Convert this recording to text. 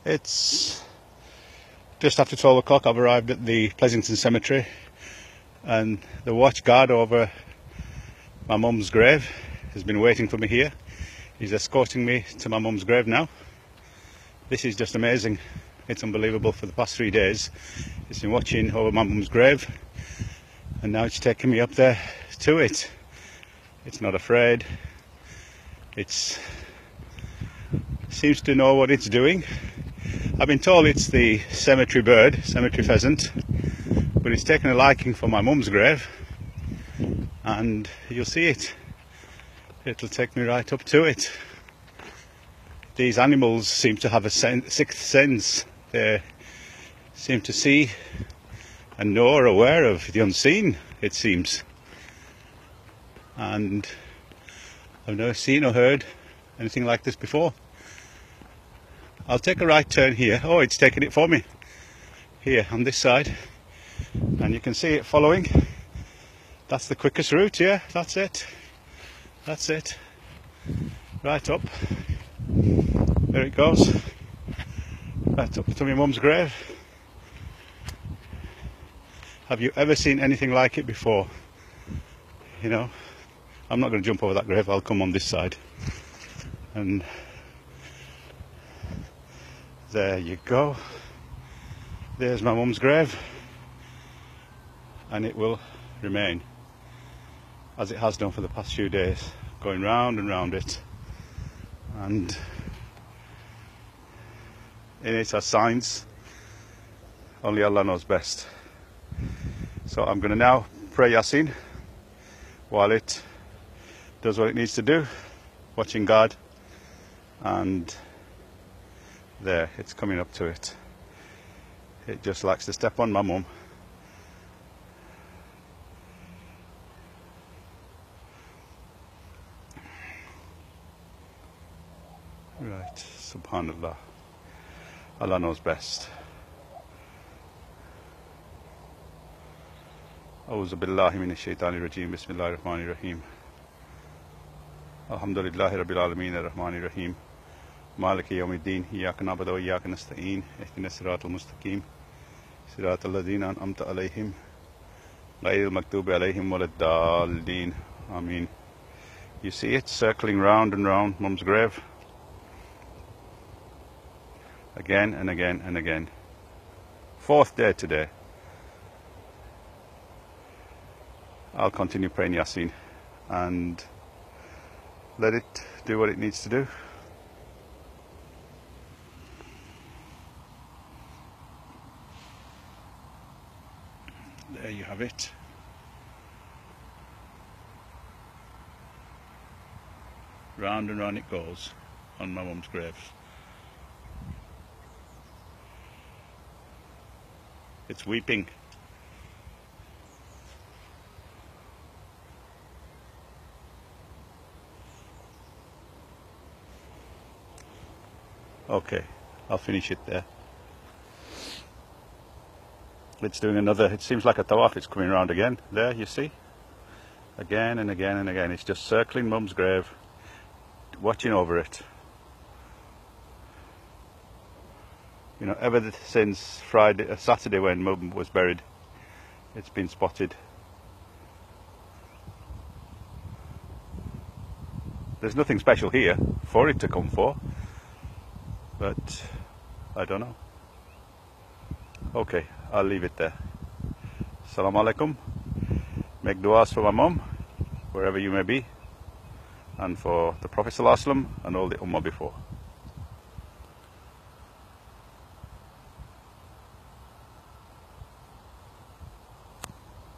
It's just after 12 o'clock. I've arrived at the Pleasington Cemetery, and the watch guard over my mum's grave has been waiting for me here. He's escorting me to my mum's grave now. This is just amazing. It's unbelievable. For the past 3 days he's been watching over my mum's grave, and now it's taking me up there to it. It's not afraid. It seems to know what it's doing. I've been told it's the cemetery bird, cemetery pheasant, but it's taken a liking for my mum's grave, and you'll see it. It'll take me right up to it. These animals seem to have a sixth sense. They seem to see and know or aware of the unseen, it seems. And I've never seen or heard anything like this before. I'll take a right turn here. Oh, it's taking it for me. Here, on this side. And you can see it following. That's the quickest route, yeah, that's it. That's it. Right up. There it goes. Right up to my mum's grave. Have you ever seen anything like it before? You know, I'm not going to jump over that grave, I'll come on this side. And there you go. There's my mum's grave, and it will remain as it has done for the past few days, going round and round it, and in it are signs. Only Allah knows best. So I'm going to now pray Yasin while it does what it needs to do, watching God, and there, it's coming up to it. It just likes to step on my mum. Right, SubhanAllah. Allah knows best. A'udhu billahi minash shaitani rajim. Bismillahir rahmanir rahim. Alhamdulillahi rabbil alameen ar-rahmanir rahim. Maliki yawmiddin. Iyyaka na'budu wa iyyaka nasta'in. Ihdinas siratal mustaqim. Siratal ladzina an'amta alayhim ghayril maghdubi alayhim waladdallin. Ameen. You see it circling round and round mum's grave, again and again and again. 4th day today. I'll continue praying Yasin and let it do what it needs to do. There you have it. Round and round it goes on my mum's grave. It's weeping. Okay, I'll finish it there. It's doing another, it seems like a tawaf, it's coming around again. There, you see? Again and again and again. It's just circling mum's grave, watching over it. You know, ever since Saturday when mum was buried, it's been spotted. There's nothing special here for it to come for, but I don't know. Okay, I'll leave it there. Assalamu alaikum. Make du'as for my mum, wherever you may be, and for the Prophet ﷺ and all the ummah before.